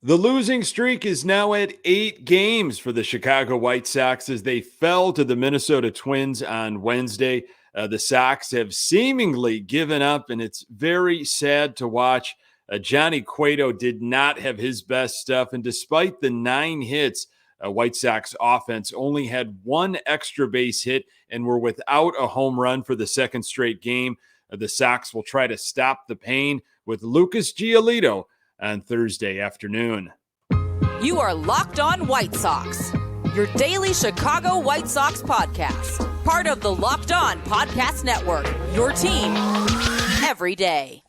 The losing streak is now at 8 games for the Chicago White Sox as they fell to the Minnesota Twins on Wednesday. The Sox have seemingly given up, and it's very sad to watch. Johnny Cueto did not have his best stuff, and despite the 9 hits, White Sox offense only had one extra base hit and were without a home run for the second straight game. The Sox will try to stop the pain with Lucas Giolito on Thursday afternoon. You are Locked On White Sox, your daily Chicago White Sox podcast. Part of the Locked On Podcast Network, your team every day.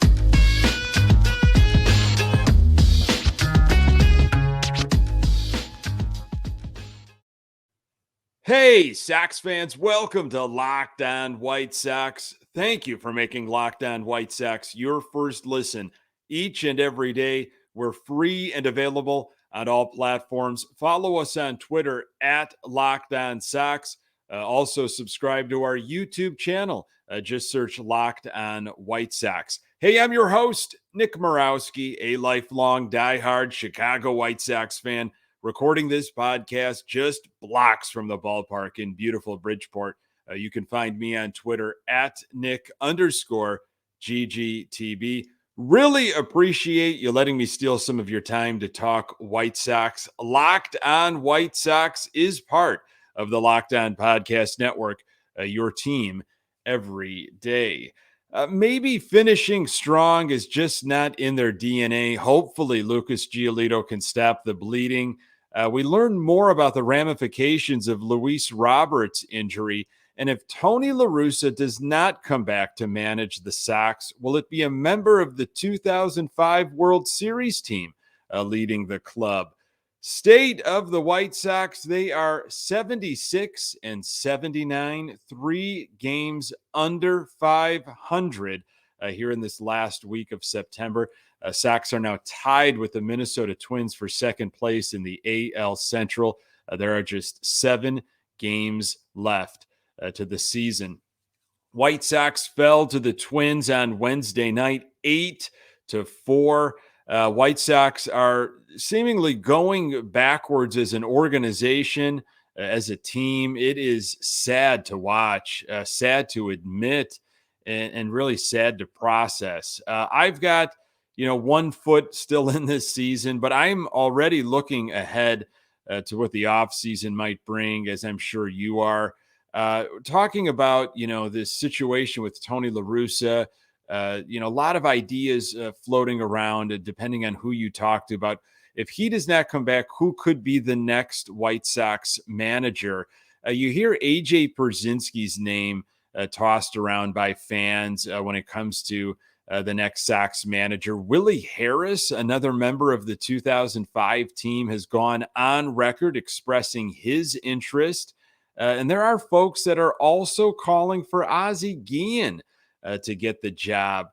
Hey, Sox fans, welcome to Locked On White Sox. Thank you for making Locked On White Sox your first listen each and every day. We're free and available on all platforms. Follow us on Twitter at Locked On Sox. Also subscribe to our YouTube channel. Just search Locked On White Sox. Hey, I'm your host, Nick Morawski, a lifelong diehard Chicago White Sox fan, recording this podcast just blocks from the ballpark in beautiful Bridgeport. You can find me on Twitter at Nick_GGTB. Really appreciate you letting me steal some of your time to talk White Sox. Locked On White Sox is part of the Locked On Podcast Network, your team every day. Maybe finishing strong is just not in their DNA. Hopefully, Lucas Giolito can stop the bleeding. We learned more about the ramifications of Luis Roberts' injury. And if Tony La Russa does not come back to manage the Sox, will it be a member of the 2005 World Series team leading the club? State of the White Sox, they are 76-79, 3 games under 500 here in this last week of September. Sox are now tied with the Minnesota Twins for second place in the AL Central. There are just 7 games left to the season. White Sox fell to the Twins on Wednesday night, 8-4. White Sox are seemingly going backwards as an organization, as a team. It is sad to watch, sad to admit, and really sad to process. I've got, 1 foot still in this season, but I'm already looking ahead to what the offseason might bring, as I'm sure you are. Talking about, this situation with Tony La Russa, a lot of ideas floating around, depending on who you talk to, about if he does not come back, who could be the next White Sox manager. You hear AJ Pierzynski's name tossed around by fans when it comes to the next Sox manager. Willie Harris, another member of the 2005 team, has gone on record expressing his interest. And there are folks that are also calling for Ozzie Guillen to get the job.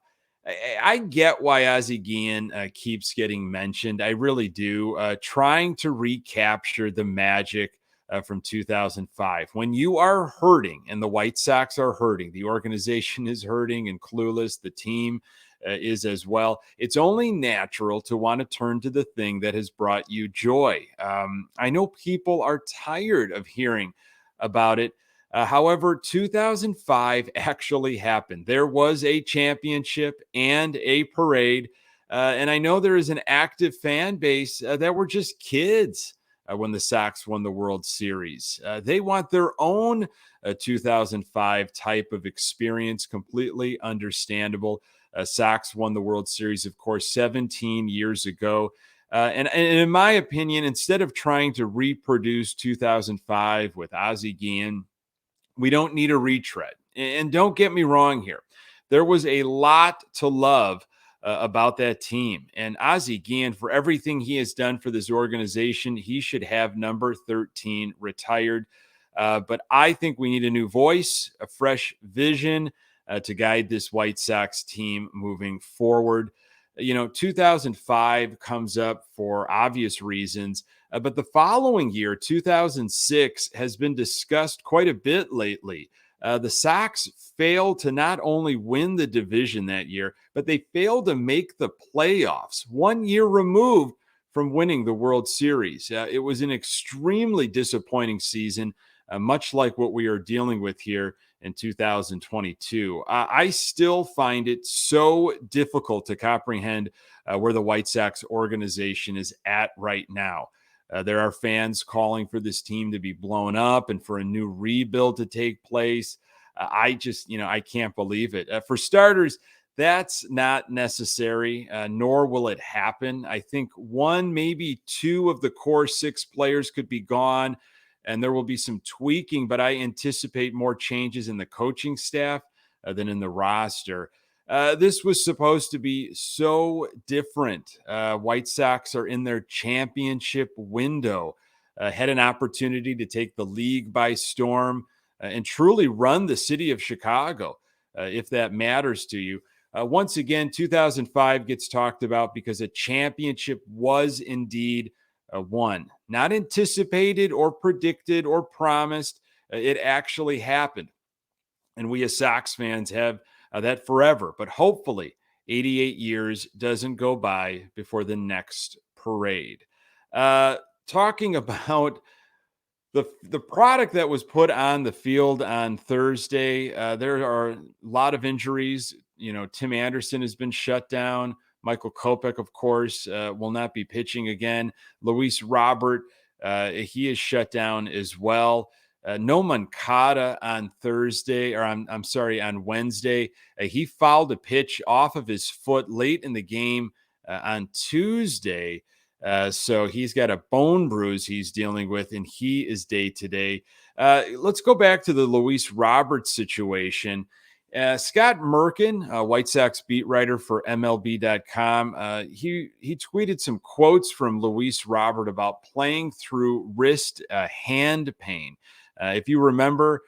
I get why Ozzie Guillen keeps getting mentioned. I really do. Trying to recapture the magic from 2005. When you are hurting, and the White Sox are hurting, the organization is hurting and clueless, the team is as well, it's only natural to want to turn to the thing that has brought you joy. I know people are tired of hearing about it. However, 2005 actually happened. There was a championship and a parade. And I know there is an active fan base that were just kids when the Sox won the World Series. They want their own 2005 type of experience, completely understandable. Sox won the World Series, of course, 17 years ago. And in my opinion, instead of trying to reproduce 2005 with Ozzie Guillen, we don't need a retread. And don't get me wrong here. There was a lot to love about that team. And Ozzie Guillen, for everything he has done for this organization, he should have number 13 retired. But I think we need a new voice, a fresh vision to guide this White Sox team moving forward. 2005 comes up for obvious reasons, but the following year, 2006, has been discussed quite a bit lately. The Sox failed to not only win the division that year, but they failed to make the playoffs, 1 year removed from winning the World Series. It was an extremely disappointing season, much like what we are dealing with here in 2022. I still find it so difficult to comprehend where the White Sox organization is at right now. There are fans calling for this team to be blown up and for a new rebuild to take place. I can't believe it. For starters, that's not necessary, nor will it happen. I think one, maybe two of the core six players could be gone, and there will be some tweaking, but I anticipate more changes in the coaching staff than in the roster. This was supposed to be so different. White Sox are in their championship window, had an opportunity to take the league by storm and truly run the city of Chicago, if that matters to you. Once again, 2005 gets talked about because a championship was indeed won. Not anticipated or predicted or promised. It actually happened. And we as Sox fans have that forever. But hopefully, 88 years doesn't go by before the next parade. Talking about the product that was put on the field on Thursday, there are a lot of injuries. Tim Anderson has been shut down. Michael Kopech, of course, will not be pitching again. Luis Robert, he is shut down as well. No Moncada on Thursday, or I'm sorry, on Wednesday. He fouled a pitch off of his foot late in the game on Tuesday. So he's got a bone bruise he's dealing with, and he is day to day. Let's go back to the Luis Roberts situation. Scott Merkin, White Sox beat writer for MLB.com, he tweeted some quotes from Luis Robert about playing through wrist hand pain. If you remember,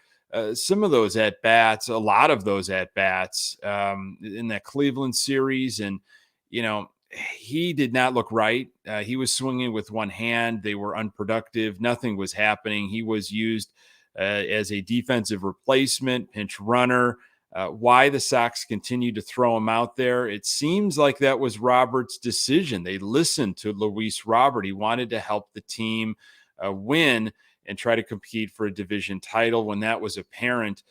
some of those at bats, a lot of those at bats in that Cleveland series, and he did not look right. He was swinging with one hand. They were unproductive. Nothing was happening. He was used as a defensive replacement, pinch runner. Why the Sox continue to throw him out there? It seems like that was Robert's decision. They listened to Luis Robert. He wanted to help the team win and try to compete for a division title. When that was apparent,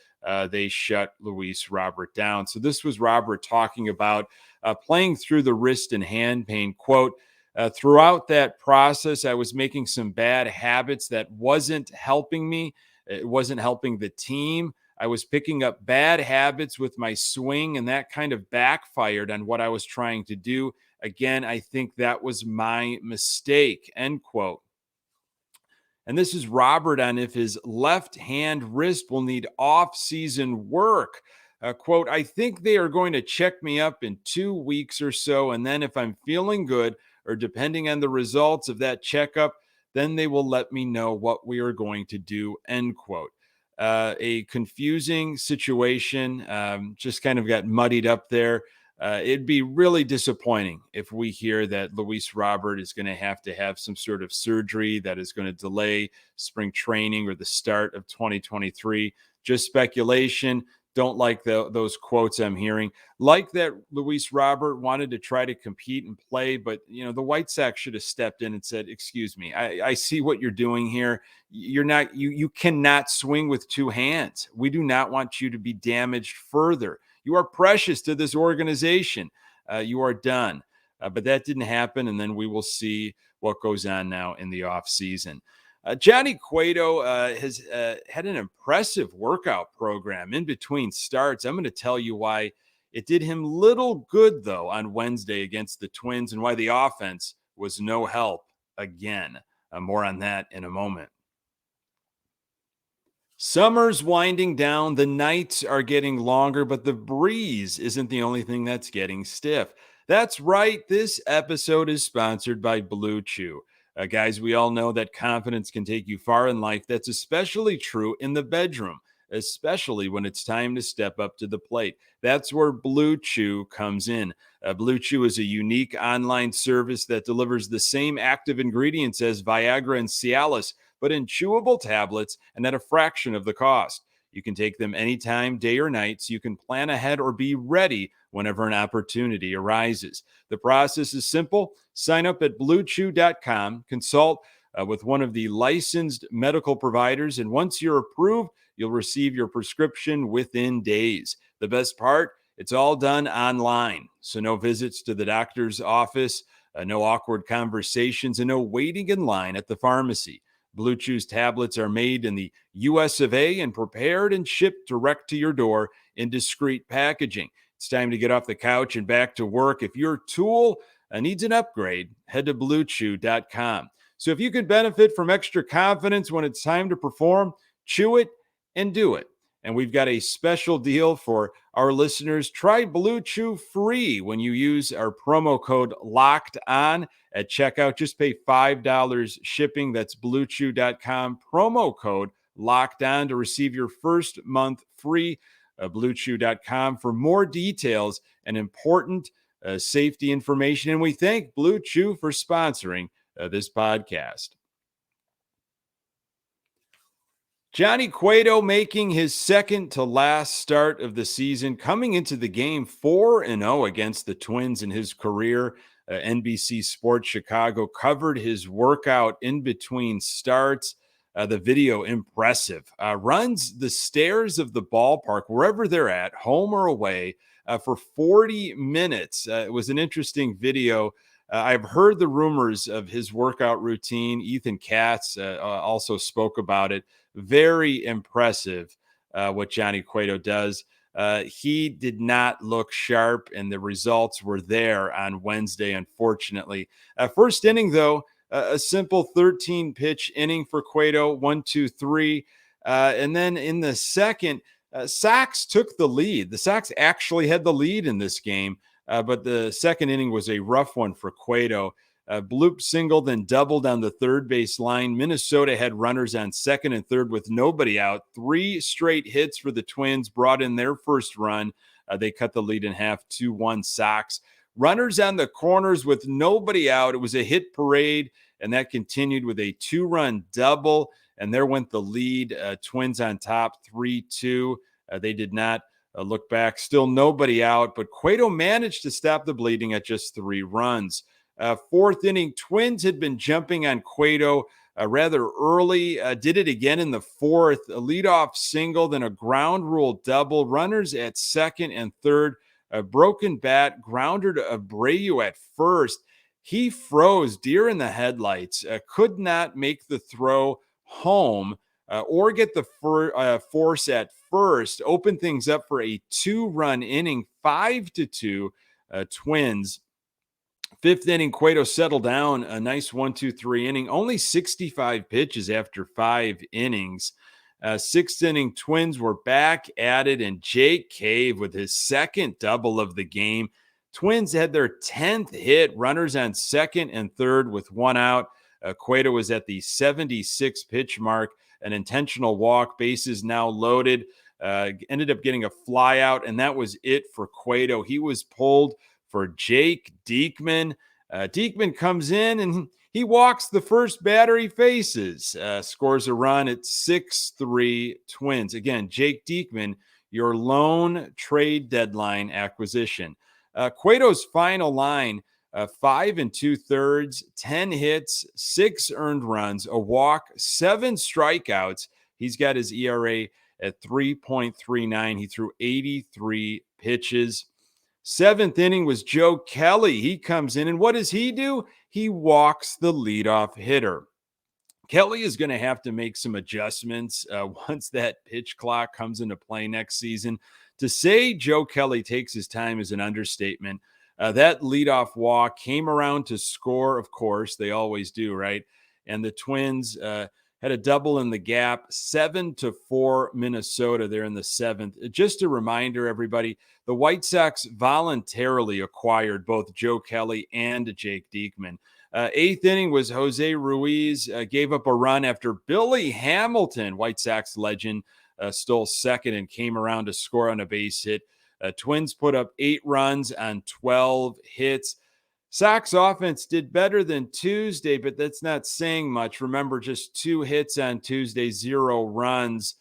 they shut Luis Robert down. So this was Robert talking about playing through the wrist and hand pain. Quote, throughout that process, I was making some bad habits that wasn't helping me. It wasn't helping the team. I was picking up bad habits with my swing, and that kind of backfired on what I was trying to do. Again, I think that was my mistake, end quote. And this is Robert on if his left hand wrist will need off-season work. Quote, I think they are going to check me up in 2 weeks or so. And then if I'm feeling good, or depending on the results of that checkup, then they will let me know what we are going to do, end quote. A confusing situation, just kind of got muddied up there. It'd be really disappointing if we hear that Luis Robert is going to have some sort of surgery that is going to delay spring training or the start of 2023. Just speculation. Don't like those quotes I'm hearing. Like that Luis Robert wanted to try to compete and play, but the White Sox should have stepped in and said, excuse me, I see what you're doing here. You cannot swing with two hands. We do not want you to be damaged further. You are precious to this organization. You are done. But that didn't happen, and then we will see what goes on now in the offseason. Johnny Cueto has had an impressive workout program in between starts. I'm going to tell you why it did him little good, though, on Wednesday against the Twins, and why the offense was no help again. More on that in a moment. Summer's winding down. The nights are getting longer, but the breeze isn't the only thing that's getting stiff. That's right. This episode is sponsored by BlueChew. Guys, we all know that confidence can take you far in life. That's especially true in the bedroom, especially when it's time to step up to the plate. That's where BlueChew comes in. BlueChew is a unique online service that delivers the same active ingredients as Viagra and Cialis, but in chewable tablets and at a fraction of the cost. You can take them anytime, day or night, so you can plan ahead or be ready whenever an opportunity arises. The process is simple. Sign up at BlueChew.com, consult with one of the licensed medical providers, and once you're approved, you'll receive your prescription within days. The best part, it's all done online, so no visits to the doctor's office, no awkward conversations, and no waiting in line at the pharmacy. Blue Chew's tablets are made in the US of A and prepared and shipped direct to your door in discreet packaging. It's time to get off the couch and back to work. If your tool needs an upgrade, head to BlueChew.com. So if you can benefit from extra confidence when it's time to perform, chew it and do it. And we've got a special deal for our listeners. Try Blue Chew free when you use our promo code Locked On at checkout. Just pay $5 shipping. That's BlueChew.com. Promo code Locked On to receive your first month free. BlueChew.com for more details and important safety information. And we thank Blue Chew for sponsoring this podcast. Johnny Cueto making his second to last start of the season, coming into the game 4-0 against the Twins in his career. NBC Sports Chicago covered his workout in between starts. The video impressive. Runs the stairs of the ballpark, wherever they're at, home or away, for 40 minutes. It was an interesting video. I've heard the rumors of his workout routine. Ethan Katz also spoke about it. Very impressive what Johnny Cueto does. He did not look sharp, and the results were there on Wednesday, unfortunately. First inning, though, a simple 13-pitch inning for Cueto, 1-2-3. And then in the second, Sox took the lead. The Sox actually had the lead in this game, but the second inning was a rough one for Cueto. Bloop singled and doubled on the third base line. Minnesota had runners on second and third with nobody out. 3 straight hits for the Twins brought in their first run. They cut the lead in half, 2-1 Sox. Runners on the corners with nobody out. It was a hit parade, and that continued with a 2-run double, and there went the lead. Twins on top, 3-2. They did not look back. Still nobody out, but Cueto managed to stop the bleeding at just 3 runs. Fourth inning, Twins had been jumping on Cueto rather early. Did it again in the fourth. A leadoff single, then a ground rule double. Runners at second and third. A broken bat, grounder to Abreu at first. He froze, deer in the headlights. Could not make the throw home or get the force at first. Opened things up for a 2-run inning, 5-2 Twins. Fifth inning, Cueto settled down, a nice 1-2-3 inning, only 65 pitches after 5 innings. Sixth inning, Twins were back at it, and Jake Cave with his second double of the game. Twins had their 10th hit, runners on second and third with 1 out. Cueto was at the 76 pitch mark, an intentional walk, bases now loaded, ended up getting a fly out, and that was it for Cueto. He was pulled for Jake Diekman. Diekman comes in and he walks the first batter he faces, scores a run at 6-3 Twins. Again, Jake Diekman, your lone trade deadline acquisition. Cueto's final line, 5 2/3, 10 hits, 6 earned runs, a walk, 7 strikeouts. He's got his ERA at 3.39. He threw 83 pitches. Seventh inning was Joe Kelly. He comes in, and what does he do? He walks the leadoff hitter. Kelly is going to have to make some adjustments once that pitch clock comes into play next season. To say Joe Kelly takes his time is an understatement. That leadoff walk came around to score, of course. They always do, right? And the Twins had a double in the gap, 7-4 Minnesota there in the seventh. Just a reminder, everybody, the White Sox voluntarily acquired both Joe Kelly and Jake Diekman. Eighth inning was Jose Ruiz, gave up a run after Billy Hamilton, White Sox legend, stole second and came around to score on a base hit. Twins put up 8 runs on 12 hits. Sox offense did better than Tuesday, but that's not saying much. Remember, just 2 hits on Tuesday, 0 runs.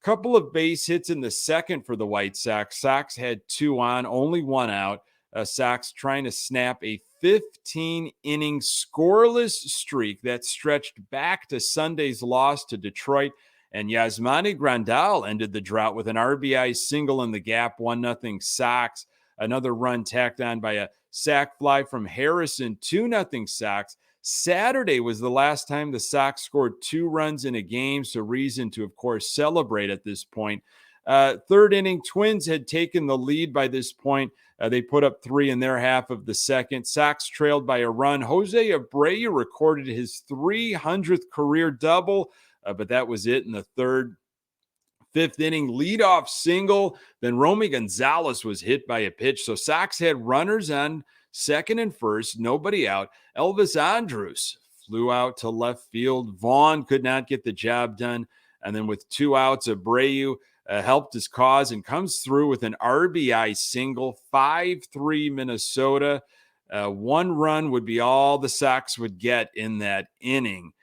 Couple of base hits in the second for the White Sox. Sox had 2 on, only 1 out. Sox trying to snap a 15-inning scoreless streak that stretched back to Sunday's loss to Detroit. And Yasmani Grandal ended the drought with an RBI single in the gap, 1-0 Sox. Another run tacked on by a sac fly from Harrison, 2-0 Sox. Saturday was the last time the Sox scored 2 runs in a game, so reason to, of course, celebrate at this point. Third inning, Twins had taken the lead by this point. They put up 3 in their half of the second. Sox trailed by a run. Jose Abreu recorded his 300th career double, but that was it in the third. Fifth inning, leadoff single. Then Romy Gonzalez was hit by a pitch. So Sox had runners on second and first, nobody out. Elvis Andrus flew out to left field. Vaughn could not get the job done. And then with 2 outs, Abreu helped his cause and comes through with an RBI single, 5-3 Minnesota. 1 run would be all the Sox would get in that inning.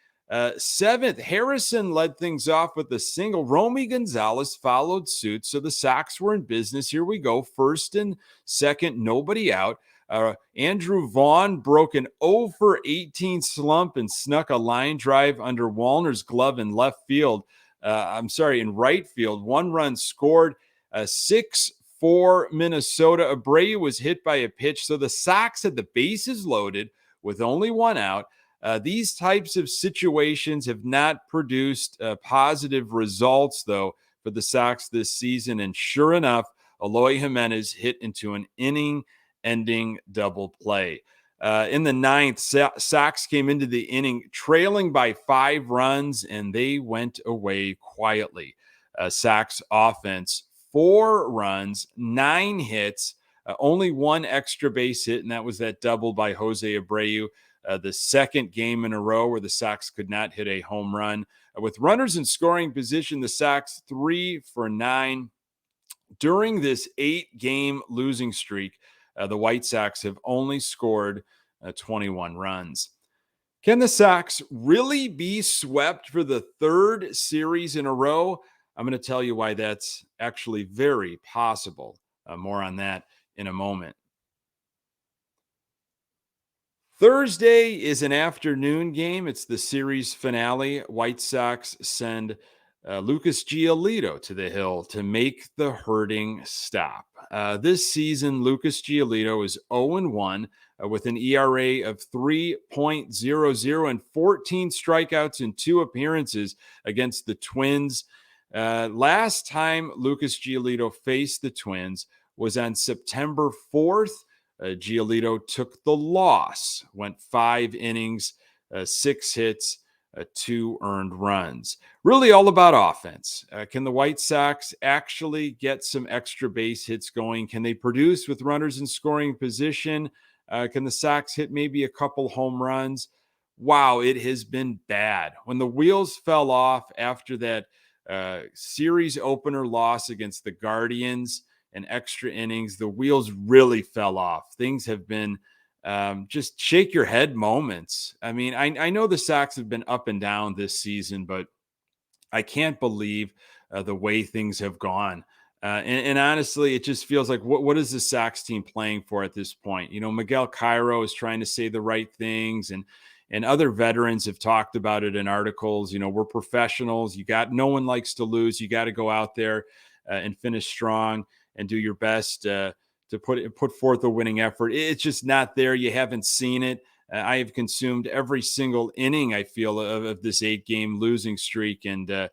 Seventh, Harrison led things off with a single. Romy Gonzalez followed suit, so the Sox were in business. Here we go. First and second, nobody out. Andrew Vaughn broke an 0 for 18 slump and snuck a line drive under Wallner's glove in in right field. 1 run scored. 6-4 Minnesota. Abreu was hit by a pitch, so the Sox had the bases loaded with only 1 out. These types of situations have not produced positive results, though, for the Sox this season. And sure enough, Eloy Jimenez hit into an inning-ending double play. In the ninth, Sox came into the inning trailing by 5 runs, and they went away quietly. Sox offense, 4 runs, 9 hits, only 1 extra base hit, and that was that double by Jose Abreu. The second game in a row where the Sox could not hit a home run. With runners in scoring position, the Sox 3 for 9. During this 8-game losing streak, the White Sox have only scored 21 runs. Can the Sox really be swept for the 3rd series in a row? I'm going to tell you why that's actually very possible. More on that in a moment. Thursday is an afternoon game. It's the series finale. White Sox send Lucas Giolito to the hill to make the hurting stop. This season, Lucas Giolito is 0-1 with an ERA of 3.00 and 14 strikeouts in 2 appearances against the Twins. Last time Lucas Giolito faced the Twins was on September 4th. Giolito took the loss, went 5 innings, 6 hits, 2 earned runs. Really all about offense. Can the White Sox actually get some extra base hits going? Can they produce with runners in scoring position? Can the Sox hit maybe a couple home runs? Wow, it has been bad. When the wheels fell off after that series opener loss against the Guardians, and extra innings, the wheels really fell off. Things have been just shake your head moments. I mean, I know the Sox have been up and down this season, but I can't believe the way things have gone. And honestly, it just feels like what is the Sox team playing for at this point? You know, Miguel Cairo is trying to say the right things, and other veterans have talked about it in articles. You know, we're professionals. No one likes to lose. You got to go out there and finish strong and do your best to put forth a winning effort. It's just not there. You haven't seen it. I have consumed every single inning, I feel, of this 8-game losing streak. And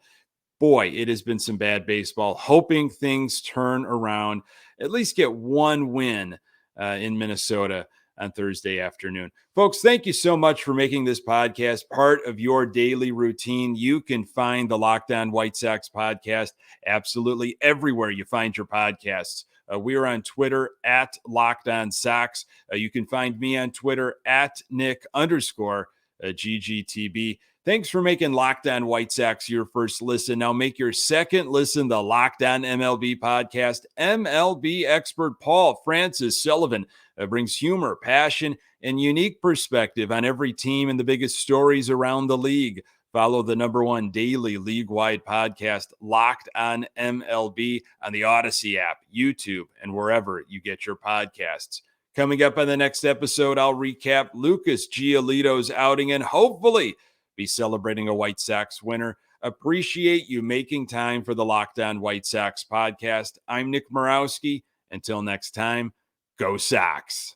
boy, it has been some bad baseball. Hoping things turn around, at least get 1 win in Minnesota on Thursday afternoon. Folks, thank you so much for making this podcast part of your daily routine. You can find the Locked On White Sox podcast absolutely everywhere you find your podcasts. We are on Twitter at Locked On Sox. You can find me on Twitter at Nick_GGTB. Thanks for making Locked On White Sox your first listen. Now make your second listen the Locked On MLB podcast. MLB expert Paul Francis Sullivan brings humor, passion, and unique perspective on every team and the biggest stories around the league. Follow the #1 daily league-wide podcast, Locked on MLB, on the Odyssey app, YouTube, and wherever you get your podcasts. Coming up on the next episode, I'll recap Lucas Giolito's outing and hopefully be celebrating a White Sox winner. Appreciate you making time for the Locked on White Sox podcast. I'm Nick Morawski. Until next time, go Sox.